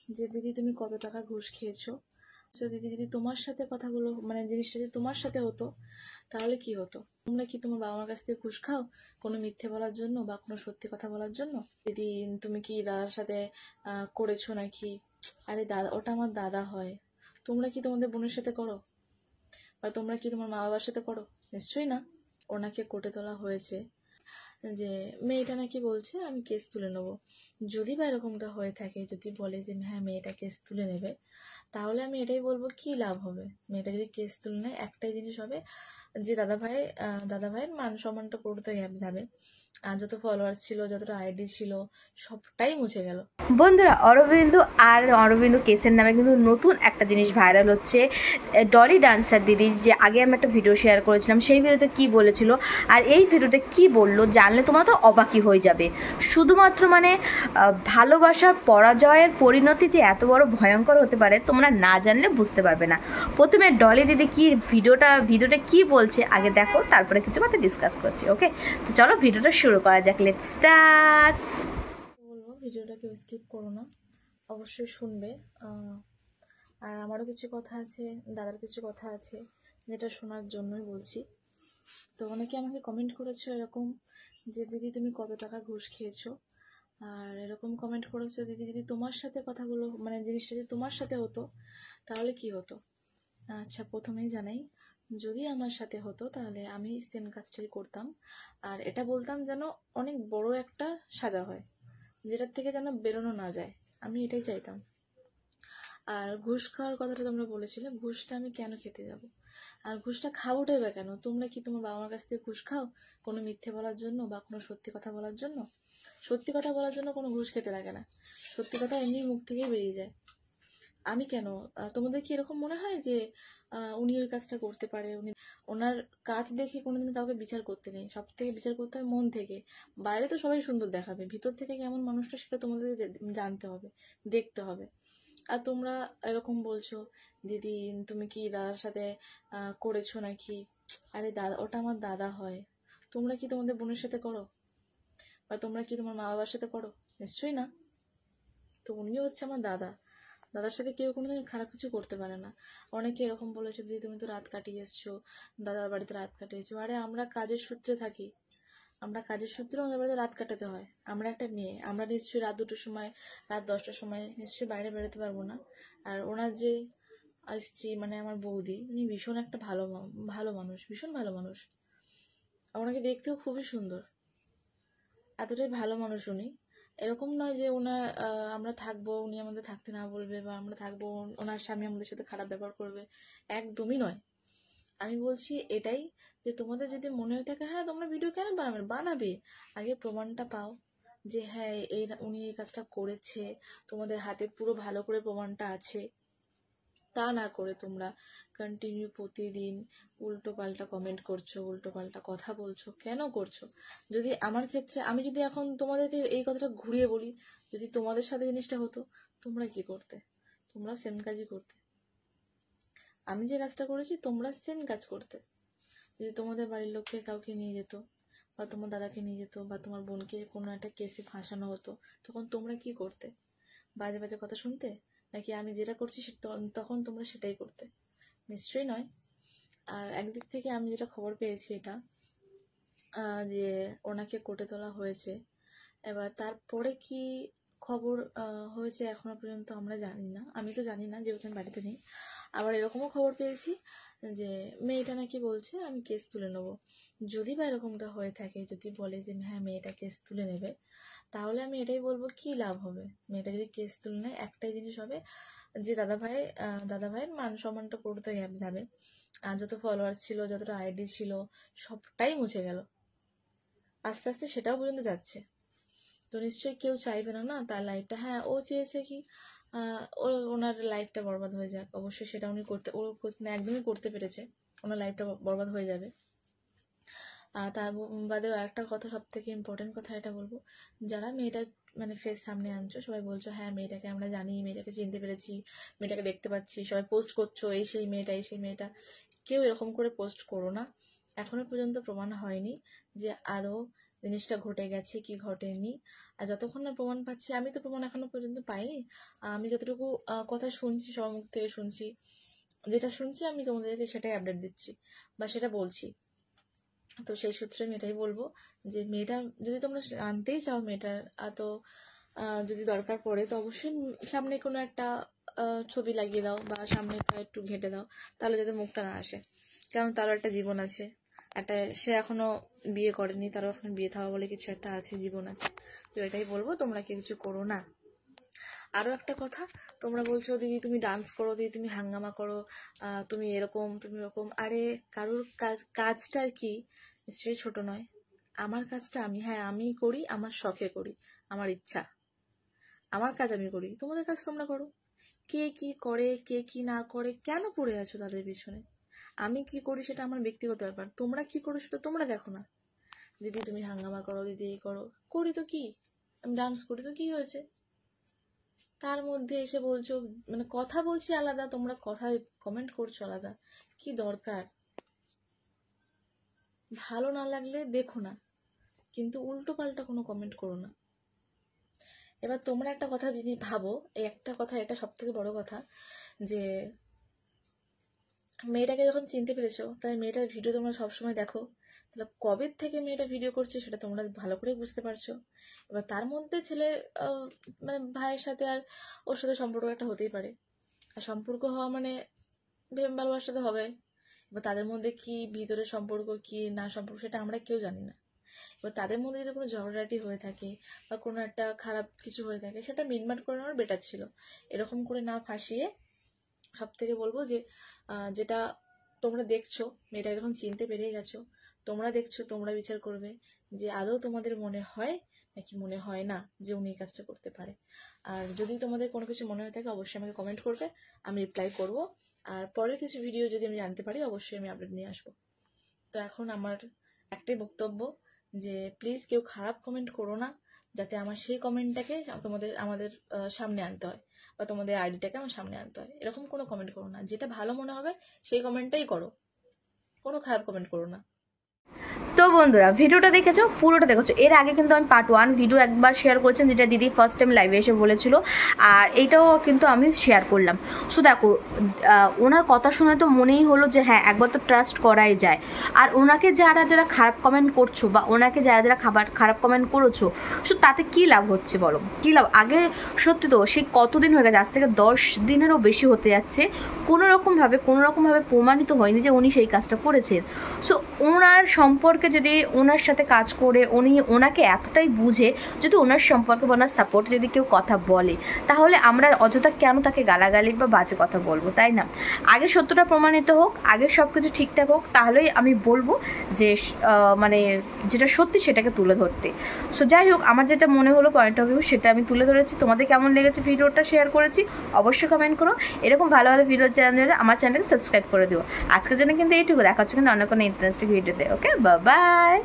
যে দিদি তুমি কত টাকা ঘুষ খেয়েছো। দিদি যদি তোমার সাথে কথাগুলো মানে জিনিসটা যদি তোমার সাথে হতো তাহলে কি হতো? তোমরা কি তোমার বাবা মার কাছ থেকে ঘুষ খাও কোনো মিথ্যে বলার জন্য বা কোনো সত্যি কথা বলার জন্য? দিদি তুমি কি দাদার সাথে করেছো নাকি? আরে দাদা, ওটা আমার দাদা হয়। তোমরা কি তোমাদের বোনের সাথে করো বা তোমরা কি তোমার মা বাবার সাথে করো? নিশ্চয়ই না। ওনাকে কোর্টে তোলা হয়েছে যে মেয়েটা নাকি বলছে আমি কেস তুলে নেবো। যদি বা এরকমটা হয়ে থাকে, যদি বলে যে হ্যাঁ মেয়েটা কেস তুলে নেবে, তাহলে আমি এটাই বলবো কি লাভ হবে? মেয়েটা যদি কেস তুলে নেয় একটাই জিনিস হবে যে দাদা ভাইয়ের মান সম্মানটা পুরোটা যাবে। আর যত ফলোয়ার ছিল, যতটা আইডি ছিল, সবটাই মুছে গেল। বন্ধুরা, অরবিন্দু কেসের নামে কিন্তু নতুন একটা জিনিস ভাইরাল হচ্ছে। ডলি ডান্সার দিদি, যে আগে আমি একটা ভিডিও শেয়ার করেছিলাম, সেই ভিডিওতে কি বলেছিল আর এই ভিডিওতে কি বললো জানলে তোমরা তো অবাকই হয়ে যাবে। শুধুমাত্র ভালোবাসার পরাজয়ের পরিণতি যে এত বড় ভয়ঙ্কর হতে পারে তোমরা না জানলে বুঝতে পারবে না। প্রথমে ডলি দিদি কি ভিডিওটা কি বলছে আগে দেখো, তারপরে কিছু কথা ডিসকাস করছি। ওকে, তো চলো ভিডিওটা শুরু করা যাক। Let's start. বলবো ভিডিওটা কেউ স্কিপ করো না, অবশ্যই শুনবে। আর আমারও কিছু কথা আছে, দাদার কিছু কথা আছে যেটা শোনার জন্যই বলছি। তো অনেকে আমাকে কমেন্ট করেছো এরকম যে দিদি তুমি কত টাকা ঘুষ খেয়েছো, আর এরকম কমেন্ট করেছো দিদি যদি তোমার সাথে কথাগুলো মানে জিনিসটা যদি তোমার সাথে হতো তাহলে কি হতো। আচ্ছা, প্রথমেই জানাই, যদি আমার সাথে হতো তাহলে আমি সেম কাজটাই করতাম, আর এটা বলতাম যেন অনেক বড় একটা সাজা হয়, যেটার থেকে যেন বেরোনো না যায়। আমি এটাই চাইতাম। আর ঘুষ খাওয়ার কথাটা তোমরা বলেছিলে, ঘুষটা আমি কেন খেতে যাব? আর ঘুষটা খাবোটাই বা কেন? তোমরা কি তোমার বাবা মার কাছ থেকে ঘুষ খাও কোনো মিথ্যে বলার জন্য বা কোনো সত্যি কথা বলার জন্য? সত্যি কথা বলার জন্য কোনো ঘুষ খেতে লাগে না, সত্যি কথা এমনি মুখ থেকেই বেরিয়ে যায়। আমি কেন? তোমাদের কি এরকম মনে হয় যে উনি ওই কাজটা করতে পারে? ওনার কাজ দেখে কোনোদিন কাউকে বিচার করতে নেই, সব থেকে বিচার করতে হয় মন থেকে। বাইরে তো সবাই সুন্দর দেখাবে, ভিতর থেকে কেমন মানুষটা সেটা তোমাদের জানতে হবে, দেখতে হবে। আর তোমরা এরকম বলছো দিদি তুমি কি দাদার সাথে করেছো নাকি? আরে দাদা, ওটা আমার দাদা হয়। তোমরা কি তোমাদের বোনের সাথে করো বা তোমরা কি তোমার মা বাবার সাথে করো? নিশ্চয়ই না। তো উনিও হচ্ছে আমার দাদা। দাদার সাথে কেউ কোনোদিন খারাপ কিছু করতে পারে না। অনেকে এরকম বলেছে দিদি তুমি তো রাত কাটিয়ে এসছো, দাদার বাড়িতে রাত কাটিয়েছো। আরে আমরা কাজের সূত্রে থাকি, আমরা কাজের সূত্রে ওদের বাড়িতে রাত কাটাতে হয়। আমরা একটা মেয়ে, আমরা নিশ্চয়ই রাত 2টোর সময়, রাত 10টার সময় নিশ্চয়ই বাইরে বেরোতে পারবো না। আর ওনার যে স্ত্রী মানে আমার বৌদি, উনি ভীষণ একটা ভালো মানুষ, ভীষণ ভালো মানুষ। ওনাকে দেখতেও খুবই সুন্দর, এতটাই ভালো মানুষ উনি। এরকম নয় যে আমরা থাকবো উনি আমাদের থাকতে না বলবে, বা আমরা থাকবো ওনার স্বামী আমাদের সাথে খারাপ ব্যবহার করবে, একদমই নয়। আমি বলছি এটাই যে তোমাদের যদি মনে হয়ে থাকে হ্যাঁ তোমরা ভিডিও কেন বানাবে, আগে প্রমাণটা পাও যে হ্যাঁ উনি এই কাজটা করেছে, তোমাদের হাতে পুরো ভালো করে প্রমাণটা আছে। তা না করে তোমরা কন্টিনিউ প্রতিদিন উল্টো পাল্টা কমেন্ট করছো, উল্টো পাল্টা কথা বলছো, কেন করছো? যদি আমার ক্ষেত্রে আমি যদি এখন তোমাদেরকে এই কথাটা ঘুরিয়ে বলি, যদি তোমাদের সাথে জিনিসটা হতো তোমরা কি করতে? তোমরা সেম কাজই করতে। আমি যে কাজটা করেছি তোমরা সেম কাজ করতে। যদি তোমাদের বাড়ির লোককে কাউকে নিয়ে যেত বা তোমার দাদাকে নিয়ে যেত বা তোমার বোনকে কোনো একটা কেসে ফাঁসানো হতো, তখন তোমরা কি করতে? বাজে বাজে কথা শুনতে? নাকি আমি যেটা করছি তখন তোমরা সেটাই করতে? নিশ্চয়ই নয়। আর একদিক থেকে আমি যেটা খবর পেয়েছি এটা যে ওনাকে কোর্টে তোলা হয়েছে। এবার তারপরে কি খবর হয়েছে এখনো পর্যন্ত আমরা জানি না, আমি তো জানি না যেহেতু আমি বাড়িতে নেই। আবার এরকমও খবর পেয়েছি যে মেয়েটা নাকি বলছে আমি কেস তুলে নেবো। যদি বা এরকমটা হয়ে থাকে, যদি বলে যে হ্যাঁ মেয়েটা কেস তুলে নেবে, তাহলে আমি এটাই বলবো কি লাভ হবে? মেয়েটা যদি কেস তুলে নেয় একটাই জিনিস হবে যে দাদা ভাইয়ের মান সম্মানটা পুরোটা যাবে। আর যত ফলোয়ার ছিল, যতটা আইডি ছিল, সবটাই মুছে গেল। আস্তে আস্তে সেটাও পর্যন্ত যাচ্ছে। তো নিশ্চয়ই কেউ চাইবে না না তার লাইফটা, হ্যাঁ ও চেয়েছে কি ওনার লাইফটা বরবাদ হয়ে যাক। অবশ্যই সেটা উনি একদমই করতে পেরেছে, ওনার লাইফটা বরবাদ হয়ে যাবে। তার বাদেও আরেকটা কথা, সব থেকে ইম্পর্টেন্ট কথা এটা বলবো, যারা মেয়েটা মানে ফেস সামনে আনছো, সবাই বলছো হ্যাঁ মেয়েটাকে আমরা জানি, মেয়েটাকে চিনতে পেরেছি, মেয়েটাকে দেখতে পাচ্ছি, সবাই পোস্ট করছো এই সেই মেয়েটা, এই সেই মেয়েটা। কেউ এরকম করে পোস্ট করো না। এখনো পর্যন্ত প্রমাণ হয়নি যে আদৌ জিনিসটা ঘটে গেছে কি ঘটেনি। আর যতক্ষণ না প্রমাণ পাচ্ছি, আমি তো প্রমাণ এখনো পর্যন্ত পাইনি, আমি যতটুকু কথা শুনছি সবার মুখ থেকে শুনছি, যেটা শুনছি আমি তোমাদেরকে সেটাই আপডেট দিচ্ছি বা সেটা বলছি। তো সেই সূত্রে আমি এটাই বলবো যে মেয়েটা যদি তোমরা আনতেই চাও মেয়েটার, তো যদি দরকার পড়ে তো অবশ্যই সামনে কোনো একটা ছবি লাগিয়ে দাও বা সামনেটা একটু ঘেঁটে দাও, তাহলে যাতে মুখটা না আসে। কারণ তারও একটা জীবন আছে, একটা সে এখনো বিয়ে করেনি, তারও এখন বিয়ে থাওয়া বলে কিছু একটা আছে, জীবন আছে। তো এটাই বলবো, তোমরা কেউ কিছু করো না। আরও একটা কথা, তোমরা বলছো দিদি তুমি ডান্স করো, দিদি তুমি হাঙ্গামা করো, তুমি এরকম তুমি এরকম। আরে কারোর কাজটা কি নিশ্চয়ই ছোট নয়। আমার কাজটা আমি করি, আমার শখে করি, আমার ইচ্ছা, আমার কাজ আমি করি, তোমাদের কাজ তোমরা করো। কে কি করে কে কি না করে কেন পড়ে আছো তাদের পিছনে? আমি কি করি সেটা আমার ব্যক্তিগত ব্যাপার, তোমরা কি করো সেটা তোমরা দেখো না। দিদি তুমি হাঙ্গামা করো, দিদি এই করো, করি তো কি, আমি ডান্স করি তো কি হয়েছে? তার মধ্যে এসে বলছো, মানে কথা বলছি আলাদা, তোমরা কথায় কমেন্ট করছো আলাদা, কি দরকার? ভালো না লাগলে দেখো না, কিন্তু উল্টো পাল্টা কোনো কমেন্ট করো না। এবার তোমরা একটা কথা যদি ভাবো, এই একটা কথা, এটা সব থেকে বড় কথা, যে মেয়েটাকে যখন চিনতে পেরেছো, তাই মেয়েটার ভিডিও তোমরা সবসময় দেখো, তাহলে কবে থেকে মেয়েটা ভিডিও করছে সেটা তোমরা ভালো করে বুঝতে পারছো। এবার তার মধ্যে ছেলে মানে ভাইয়ের সাথে আর ওর সাথে সম্পর্ক একটা হতেই পারে, আর সম্পর্ক হওয়া মানে প্রেম ভালোবাসার সাথে হবে। এবার তাদের মধ্যে কি ভিতরে সম্পর্ক কি না সম্পর্ক সেটা আমরা কেউ জানি না। এবার তাদের মধ্যে যদি কোনো ঝগড়াটি হয়ে থাকে বা কোনো একটা খারাপ কিছু হয়ে থাকে, সেটা মিটমাট করে নেওয়ার বেটার ছিল, এরকম করে না ফাঁসিয়ে। সব থেকে বলবো যে যেটা তোমরা দেখছো, মেয়েটা যখন চিনতে পেরে গেছো, তোমরা দেখছো, তোমরা বিচার করবে যে আদৌ তোমাদের মনে হয় নাকি মনে হয় না যে উনি এই কাজটা করতে পারে। আর যদি তোমাদের কোনো কিছু মনে হয়ে থাকে অবশ্যই আমাকে কমেন্ট করবে, আমি রিপ্লাই করব। আর পরের কিছু ভিডিও যদি আমি জানতে পারি অবশ্যই আমি আপডেট নিয়ে আসবো। তো এখন আমার একটাই বক্তব্য, যে প্লিজ কেউ খারাপ কমেন্ট করো না, যাতে আমার সেই কমেন্টটাকে আমাদের সামনে আনতে হয়, বা তোমাদের আইডিটাকে আমার সামনে আনতে হয়। এরকম কোনো কমেন্ট করো না, যেটা ভালো মনে হবে সেই কমেন্টটাই করো, কোনো খারাপ কমেন্ট করো না। তো বন্ধুরা ভিডিওটা দেখেছো, পুরোটা দেখেছো। এর আগে কিন্তু আমি পার্ট 1 ভিডিও একবার শেয়ার করেছিলাম, যেটা দিদি ফার্স্ট টাইম লাইভে এসে বলেছিল, আর এইটাও কিন্তু আমি শেয়ার করলাম। সো দেখো, ওনার কথা শুনে তো মনেই হলো যে হ্যাঁ একবার তো ট্রাস্ট করাই যায়। আর ওনাকে যারা যারা খারাপ কমেন্ট করছো, বা ওনাকে যারা যারা খারাপ কমেন্ট করেছো, সো তাতে কী লাভ হচ্ছে বলো, কী লাভ? আগে সত্যি তো সেই কতদিন হয়ে গেছে, আজ থেকে 10 দিনেরও বেশি হতে যাচ্ছে, কোনো রকমভাবে প্রমাণিত হয়নি যে উনি সেই কাজটা করেছেন। সো ওনার সম্পর্কে যদি ওনার সাথে কাজ করে ওনাকে এতটাই বুঝে, যদি ওনার সম্পর্কে বা ওনার সাপোর্টে যদি কেউ কথা বলে, তাহলে আমরা অযথা কেন তাকে গালাগালি বা বাজে কথা বলবো, তাই না? আগে সত্যটা প্রমাণিত হোক, আগে সব কিছু ঠিকঠাক হোক, তাহলেই আমি বলবো যে মানে যেটা সত্যি সেটাকে তুলে ধরতে। সো যাই হোক, আমার যেটা মনে হলো পয়েন্ট অফ ভিউ সেটা আমি তুলে ধরেছি। তোমাদের কেমন লেগেছে ভিডিওটা শেয়ার করেছি অবশ্যই কমেন্ট করো। এরকম ভালো ভালো ভিডিও চ্যানেল আমার চ্যানেলকে সাবস্ক্রাইব করে দিও। আজকের জন্য কিন্তু এইটুকু, দেখা হচ্ছে কিন্তু অন্য কোনো ইন্টারেস্টিং ভিডিওতে। ওকে, বাই।